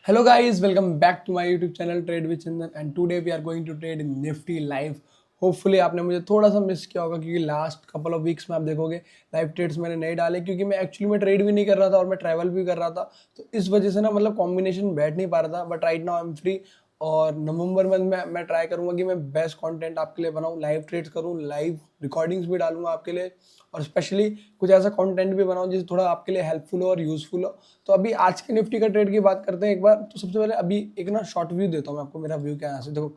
Hello guys, welcome back to my YouTube channel Trade with Chandan and today we are going to trade in Nifty live. Hopefully आपने मुझे थोड़ा सा miss किया होगा क्योंकि last couple of weeks में आप देखोगे लाइव ट्रेड्स मैंने नहीं डाले क्योंकि मैं एक्चुअली में ट्रेड भी नहीं कर रहा था और मैं ट्रैवल भी कर रहा था, तो इस वजह से ना मतलब कॉम्बिनेशन बैठ नहीं पा रहा था। But right now I am free और नवंबर मंथ में मैं ट्राई करूंगा कि मैं बेस्ट कंटेंट आपके लिए बनाऊं, लाइव ट्रेड्स करूं, लाइव रिकॉर्डिंग्स भी डालूंगा आपके लिए और स्पेशली कुछ ऐसा कंटेंट भी बनाऊं जिससे थोड़ा आपके लिए हेल्पफुल हो और यूजफुल हो। तो अभी आज के निफ्टी का ट्रेड की बात करते हैं एक बार। तो सबसे पहले अभी एक ना शॉर्ट व्यू देता हूँ मैं आपको, मेरा व्यू क्या है यहाँ से देखो।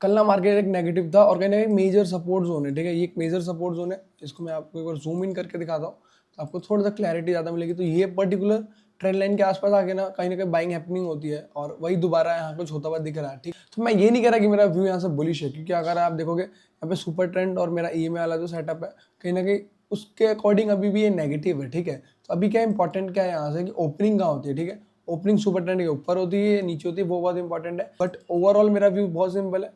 कल ना मार्केट एक नेगेटिव था और कहीं ना कहीं मेजर सपोर्ट जोन है, ठीक है, ये एक मेजर सपोर्ट जोन है। इसको मैं आपको एक बार जूम इन करके दिखाता हूँ तो आपको थोड़ा सा क्लैरिटी ज़्यादा मिलेगी। तो ये पर्टिकुलर ट्रेंड लाइन के आसपास आके ना कहीं बाइंग हैपनिंग होती है और वही दोबारा यहाँ कुछ होता हुआ दिख रहा है, ठीक। तो मैं ये नहीं कह रहा कि मेरा व्यू यहाँ से बुलिश है, क्योंकि अगर आप देखोगे यहाँ पे सुपर ट्रेंड और मेरा ईएमए वाला जो सेटअप है कहीं ना कहीं उसके अकॉर्डिंग अभी भी ये नेगेटिव है, ठीक है। तो अभी क्या इंपॉर्टेंट क्या है यहाँ से कि ओपनिंग कहाँ होती है, ठीक है। ओपनिंग सुपर ट्रेंड के ऊपर होती है, नीचे होती है, वो बहुत इंपॉर्टेंट है। बट ओवरऑल मेरा व्यू बहुत सिंपल है।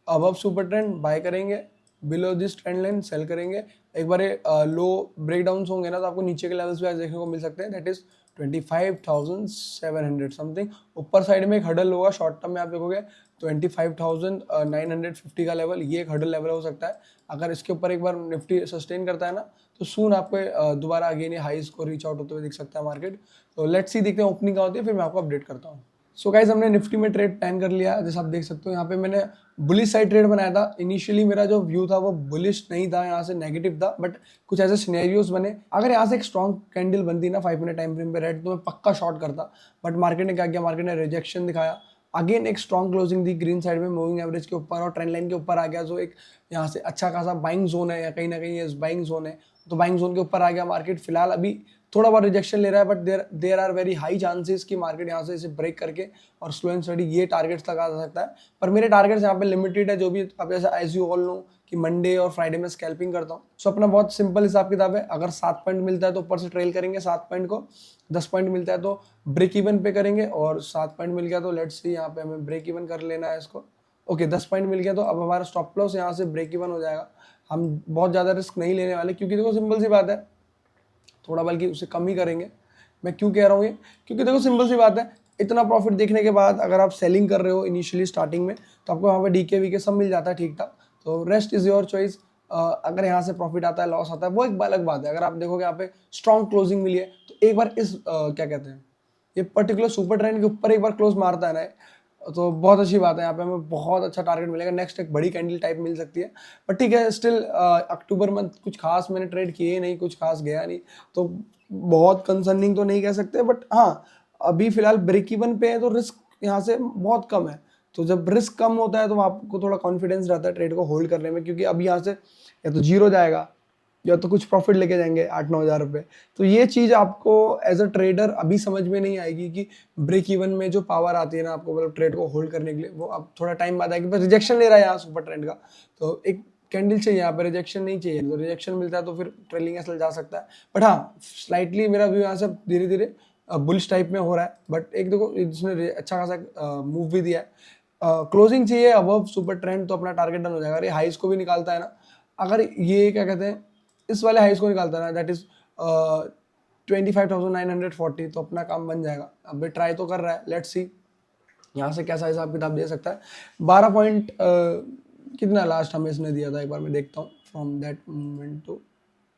अबव सुपर ट्रेंड बाय करेंगे, below this trend line sell करेंगे। एक बार लो ब्रेकडाउन होंगे ना तो आपको नीचे के लेवल्स भी देखने को मिल सकते हैं, दैट इज 25,700 समथिंग। ऊपर साइड में एक हडल होगा, शॉर्ट टर्म में आप देखोगे 25,950 का लेवल, ये एक हडल लेवल हो सकता है। अगर इसके ऊपर एक बार निफ्टी सस्टेन करता है ना तो सून आपको दोबारा अगेन ये हाईज को रीच आउट होते हुए दिख सकता है मार्केट। तो लेट्स सी, देखते हैं ओपनिंग का होती है, फिर मैं आपको अपडेट करता हूँ। सो गाइज हमने निफ्टी में ट्रेड प्लान कर लिया, जैसे आप देख सकते हो यहाँ पे मैंने बुलिश साइड ट्रेड बनाया था। इनिशियली मेरा जो व्यू था वो बुलिश नहीं था, यहाँ से नेगेटिव था, बट कुछ ऐसे सिनेरियोस बने। अगर यहाँ से एक स्ट्रॉन्ग कैंडल बनती ना 5 मिनट टाइम फ्रेम पे रेड तो मैं पक्का शॉर्ट करता। बट मार्केट ने क्या किया, मार्केट ने रिजेक्शन दिखाया। अगेन एक स्ट्रॉन्ग क्लोजिंग दी ग्रीन साइड में मूविंग एवरेज के ऊपर और ट्रेंड लाइन के ऊपर आ गया, जो एक यहाँ से अच्छा खासा बाइंग जोन है या कहीं ना कहीं ये बाइंग जोन है। तो बाइंग जोन के ऊपर आ गया मार्केट। फिलहाल अभी थोड़ा बहुत रिजेक्शन ले रहा है, but there are very high chances कि मार्केट यहाँ से इसे ब्रेक करके और स्लो एंड स्टडी ये टारगेट्स लगा सकता है। पर मेरे टारगेट्स यहाँ पे लिमिटेड है, जो भी आप जैसे एज यू ऑल नो कि मंडे और फ्राइडे में स्कैल्पिंग करता हूँ। सो अपना बहुत सिंपल हिसाब किताब है। अगर 7 पॉइंट मिलता है तो ऊपर से ट्रेल करेंगे 7 पॉइंट को, 10 पॉइंट मिलता है तो ब्रेक इवन पे करेंगे, और 7 पॉइंट मिल गया तो लेट्स सी यहाँ पे हमें ब्रेक इवन कर लेना है इसको। ओके 10 पॉइंट मिल गया तो अब हमारा स्टॉप लॉस यहाँ से ब्रेक इवन हो जाएगा। हम बहुत ज़्यादा रिस्क नहीं लेने वाले, क्योंकि देखो सिंपल सी बात है, थोड़ा बल्कि उससे कम ही करेंगे। मैं क्यों कह रहा हूँ ये, क्योंकि देखो सिंपल सी बात है, इतना प्रॉफिट देखने के बाद अगर आप सेलिंग कर रहे हो इनिशियली स्टार्टिंग में तो आपको वहाँ पे डीके वीके सब मिल जाता है ठीक ठाक। तो रेस्ट इज योर चॉइस। अगर यहाँ से प्रॉफिट आता है लॉस आता है वो एक अलग बात है। अगर आप देखोगे यहाँ पे स्ट्रॉन्ग क्लोजिंग मिली है तो एक बार इस क्या कहते हैं, ये पर्टिकुलर सुपर ट्रेंड के ऊपर एक बार क्लोज मारता है ना तो बहुत अच्छी बात है। यहाँ पे हमें बहुत अच्छा टारगेट मिलेगा, नेक्स्ट एक बड़ी कैंडल टाइप मिल सकती है। बट ठीक है, स्टिल अक्टूबर मंथ कुछ खास मैंने ट्रेड किए नहीं, कुछ खास गया नहीं, तो बहुत कंसर्निंग तो नहीं कह सकते। बट हाँ, अभी फिलहाल ब्रेक इवन पे है तो रिस्क यहाँ से बहुत कम है। तो जब रिस्क कम होता है तो आपको थोड़ा कॉन्फिडेंस रहता है ट्रेड को होल्ड करने में, क्योंकि अभी यहाँ से या तो जीरो जाएगा या तो कुछ प्रॉफिट लेके जाएंगे 8-9 हज़ार रुपये। तो ये चीज़ आपको एज अ ट्रेडर अभी समझ में नहीं आएगी कि ब्रेक इवन में जो पावर आती है ना आपको मतलब ट्रेड को होल्ड करने के लिए, वो अब थोड़ा टाइम बाद आएगी। बस रिजेक्शन ले रहा है यहाँ सुपर ट्रेंड का, तो एक कैंडल चाहिए यहाँ पे, रिजेक्शन नहीं चाहिए। तो रिजेक्शन मिलता है तो फिर ट्रेलिंग एसएल जा सकता है। बट हाँ, स्लाइटली मेरा व्यू यहाँ से धीरे धीरे बुलिश टाइप में हो रहा है। बट एक देखो इसने अच्छा खासा मूव भी दिया है। क्लोजिंग चाहिए अबव सुपर ट्रेंड तो अपना टारगेट डन हो जाएगा। अरे हाइस को भी निकालता है ना, अगर ये क्या कहते हैं इस वाले हाइस को निकालता है ना, दैट इज 25,940, तो अपना काम बन जाएगा। अब ट्राई तो कर रहा है, लेट्स सी यहाँ से कैसा हिसाब किताब दे सकता है। 12 पॉइंट कितना लास्ट हमें इसने दिया था, एक बार मैं देखता हूँ। From that moment to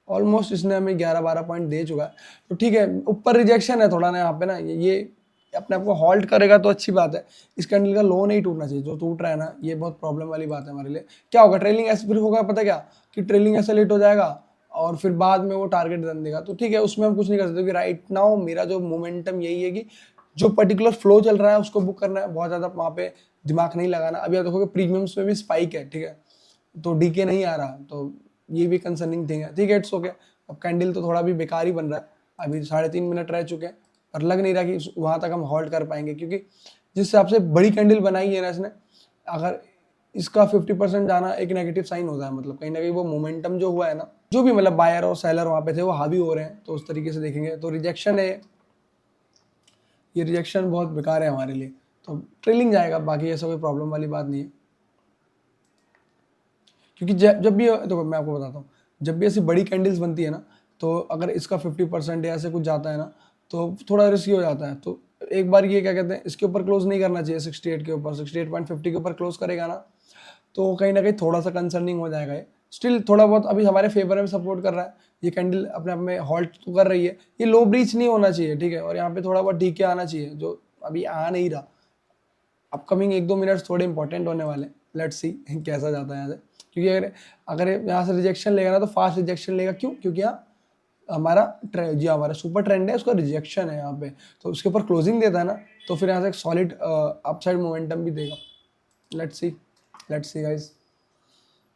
almost इसने हमें 11-12 पॉइंट दे चुका है। तो ठीक है, ऊपर रिजेक्शन है थोड़ा ना यहाँ पे ना, ये अपने आप को हॉल्ट करेगा तो अच्छी बात है। इस कैंडल का लो नहीं टूटना चाहिए, जो टूट रहा है ना ये बहुत प्रॉब्लम वाली बात है हमारे लिए। क्या होगा, ट्रेलिंग ऐसे फिर होगा, पता क्या कि ट्रेलिंग ऐसे लेट हो जाएगा और फिर बाद में वो टारगेट दन देगा। तो ठीक है, उसमें हम कुछ नहीं कर सकते कि राइट नाउ मेरा जो मोमेंटम यही है कि जो पर्टिकुलर फ्लो चल रहा है उसको बुक करना है, बहुत ज़्यादा वहाँ पे दिमाग नहीं लगाना। अभी आप देखोगे प्रीमियम्स में भी स्पाइक है, ठीक है, तो डीके नहीं आ रहा, तो ये भी कंसर्निंग थिंग है। ठीक है, इट्स ओके। अब कैंडल तो थोड़ा भी बेकार ही बन रहा है, अभी 3.5 मिनट रह चुके हैं, पर लग नहीं रहा कि वहाँ तक हम होल्ड कर पाएंगे, क्योंकि जिस हिसाब से बड़ी कैंडल बनाई है ना इसने, अगर इसका 50% जाना एक नेगेटिव साइन होता है। मतलब कहीं ना कहीं वो मोमेंटम जो हुआ है ना, जो भी मतलब बायर और सेलर वहाँ पे थे वो हावी हो रहे हैं, तो उस तरीके से देखेंगे तो रिजेक्शन है, ये रिजेक्शन बहुत बेकार है हमारे लिए। तो ट्रेलिंग जाएगा, बाकी ऐसा कोई प्रॉब्लम वाली बात नहीं है। क्योंकि जब भी देखो मैं आपको बताता हूँ, जब भी ऐसी बड़ी कैंडल्स बनती है ना, तो अगर इसका 50% या ऐसे कुछ जाता है ना तो थोड़ा रिस्की हो जाता है। तो एक बार ये क्या कहते हैं, इसके ऊपर क्लोज नहीं करना चाहिए, 68 के ऊपर, 68.50 के ऊपर क्लोज करेगा ना तो कहीं ना कहीं थोड़ा सा कंसर्निंग हो जाएगा। ये स्टिल थोड़ा बहुत अभी हमारे फेवर में सपोर्ट कर रहा है। ये कैंडल अपने आप में हॉल्ट तो कर रही है, ये लो ब्रीच नहीं होना चाहिए, ठीक है। और यहाँ पे थोड़ा बहुत डीके आना चाहिए, जो अभी आ नहीं रहा। अपकमिंग 1-2 मिनट्स थोड़े इंपॉर्टेंट होने वाले, लेट्स सी कैसा जाता है यहाँ से। क्योंकि अगर अगर यहाँ से रिजेक्शन लेगा ना तो फास्ट रिजेक्शन लेगा। क्यों? क्योंकि यहाँ हमारा जो हमारा सुपर ट्रेंड है उसका रिजेक्शन है यहाँ पे, तो उसके ऊपर क्लोजिंग देता है ना तो फिर यहाँ से एक सॉलिड अपसाइड मोमेंटम भी देगा। लेट्स सी गाइस,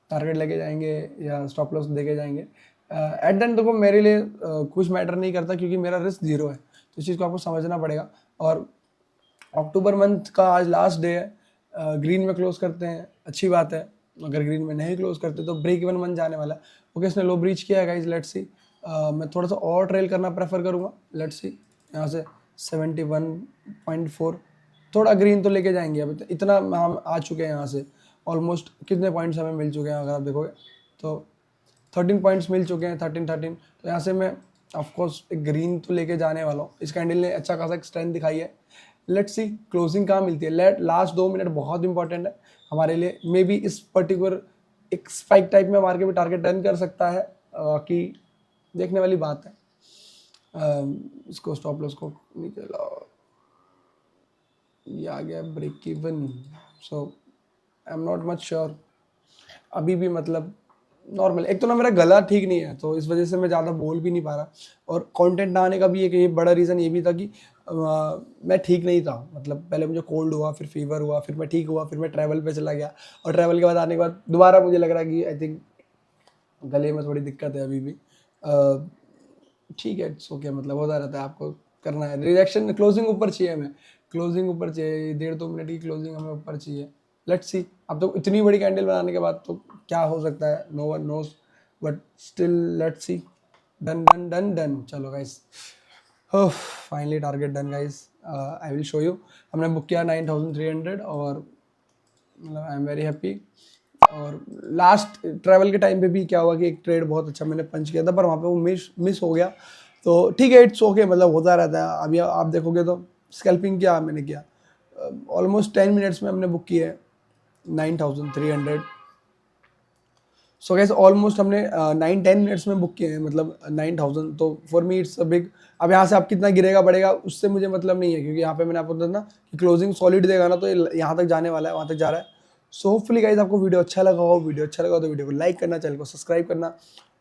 टारगेट लेके जाएंगे या स्टॉप लॉस देके जाएंगे। एट द एंड देखो मेरे लिए कुछ मैटर नहीं करता, क्योंकि मेरा रिस्क जीरो है, तो इस चीज़ को आपको समझना पड़ेगा। और अक्टूबर मंथ का आज लास्ट डे है, ग्रीन में क्लोज करते हैं, अच्छी बात है। अगर ग्रीन में नहीं क्लोज करते तो ब्रेक इवन मंथ जाने वाला है। ओके, इसने लो ब्रीच किया है गाइज, लेट्स सी। मैं थोड़ा सा और ट्रेल करना प्रेफर करूँगा, लेट्स सी। यहाँ से 71.4 थोड़ा ग्रीन तो लेके जाएंगे। अभी तो इतना हम आ चुके हैं यहाँ से, ऑलमोस्ट कितने पॉइंट्स हमें मिल चुके हैं अगर आप देखोगे तो 13 पॉइंट्स मिल चुके हैं, 13। तो यहाँ से मैं ऑफकोर्स एक ग्रीन तो लेके जाने वाला हूँ। इस कैंडल ने अच्छा खासा एक स्ट्रेंथ दिखाई है। लेट्स सी क्लोजिंग कहाँ मिलती है। लास्ट 2 मिनट बहुत इंपॉर्टेंट है हमारे लिए। मे बी इस पर्टिकुलर एक स्पाइक टाइप में मार्केट में टारगेट रन कर सकता है, कि देखने वाली बात है। इसको स्टॉप लॉस को निकला, ये आ गया break even, so I am not much sure अभी भी। मतलब नॉर्मल, एक तो ना मेरा गला ठीक नहीं है तो इस वजह से मैं ज़्यादा बोल भी नहीं पा रहा, और कंटेंट ना आने का भी एक ये बड़ा रीज़न ये भी था कि मैं ठीक नहीं था। मतलब पहले मुझे कोल्ड हुआ, फिर फीवर हुआ, फिर मैं ठीक हुआ, फिर मैं ट्रैवल पे चला गया, और ट्रैवल के बाद आने के बाद दोबारा मुझे लग रहा है कि आई थिंक गले में थोड़ी दिक्कत है अभी भी। ठीक है, इट्स ओके, मतलब होता रहता है, आपको करना है। रिएक्शन क्लोजिंग ऊपर चाहिए, हमें क्लोजिंग ऊपर चाहिए, 1.5-2 मिनट की क्लोजिंग हमें ऊपर चाहिए। लेट्स सी, अब तो इतनी बड़ी कैंडल बनाने के बाद तो क्या हो सकता है, no one knows, but still let's see. Done. चलो guys, finally target done guys. I will show you. हमने बुक किया 9300, और मतलब आई एम वेरी हैप्पी। और लास्ट ट्रैवल के टाइम पे भी क्या हुआ कि एक ट्रेड बहुत अच्छा मैंने पंच किया था, पर वहाँ पे वो मिस हो गया। तो ठीक है, इट्स ओके, मतलब होता रहता है। अभी आप देखोगे तो स्कैल्पिंग क्या मैंने किया, ऑलमोस्ट 10 मिनट्स में हमने बुक किया है 9300। सो गैस ऑलमोस्ट हमने 9-10 मिनट्स में बुक किए हैं, मतलब 9000। तो for me it's a big. अब यहाँ से आप कितना गिरेगा बढ़ेगा उससे मुझे मतलब नहीं है, क्योंकि यहाँ पे मैंने आपको बताया ना कि क्लोजिंग सॉलिड देगा ना तो ये यहाँ तक जाने वाला है, वहाँ तक जा रहा है। सो होपफुली गाइस आपको वीडियो अच्छा लगा हो। वीडियो अच्छा लगा तो वीडियो को लाइक करना, चैनल को सब्सक्राइब करना।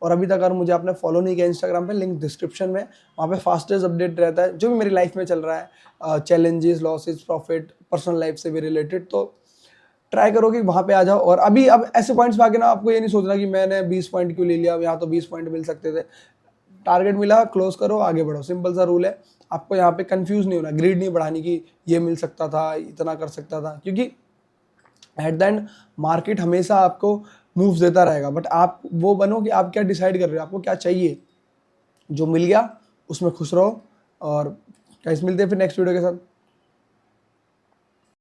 और अभी तक अगर मुझे आपने फॉलो नहीं किया इंस्टाग्राम पे, लिंक डिस्क्रिप्शन में, वहाँ पे फास्टेस्ट अपडेट रहता है जो भी मेरी लाइफ में चल रहा है, challenges, losses, profit, personal life से भी रिलेटेड। तो ट्राई करो कि वहाँ पे आ जाओ। और अभी अब ऐसे पॉइंट्स पे आके ना आपको ये नहीं सोचना कि मैंने 20 पॉइंट क्यों ले लिया, यहाँ तो 20 पॉइंट मिल सकते थे। टारगेट मिला, क्लोज करो, आगे बढ़ो, सिंपल सा रूल है। आपको यहाँ पे कंफ्यूज नहीं होना, ग्रीड नहीं बढ़ानी कि ये मिल सकता था, इतना कर सकता था, क्योंकि एट द एंड मार्केट हमेशा आपको मूव्स देता रहेगा। बट आप वो बनो कि आप क्या डिसाइड कर रहे हो, आपको क्या चाहिए। जो मिल गया उसमें खुश रहो। और गाइस मिलते हैं फिर नेक्स्ट वीडियो के साथ।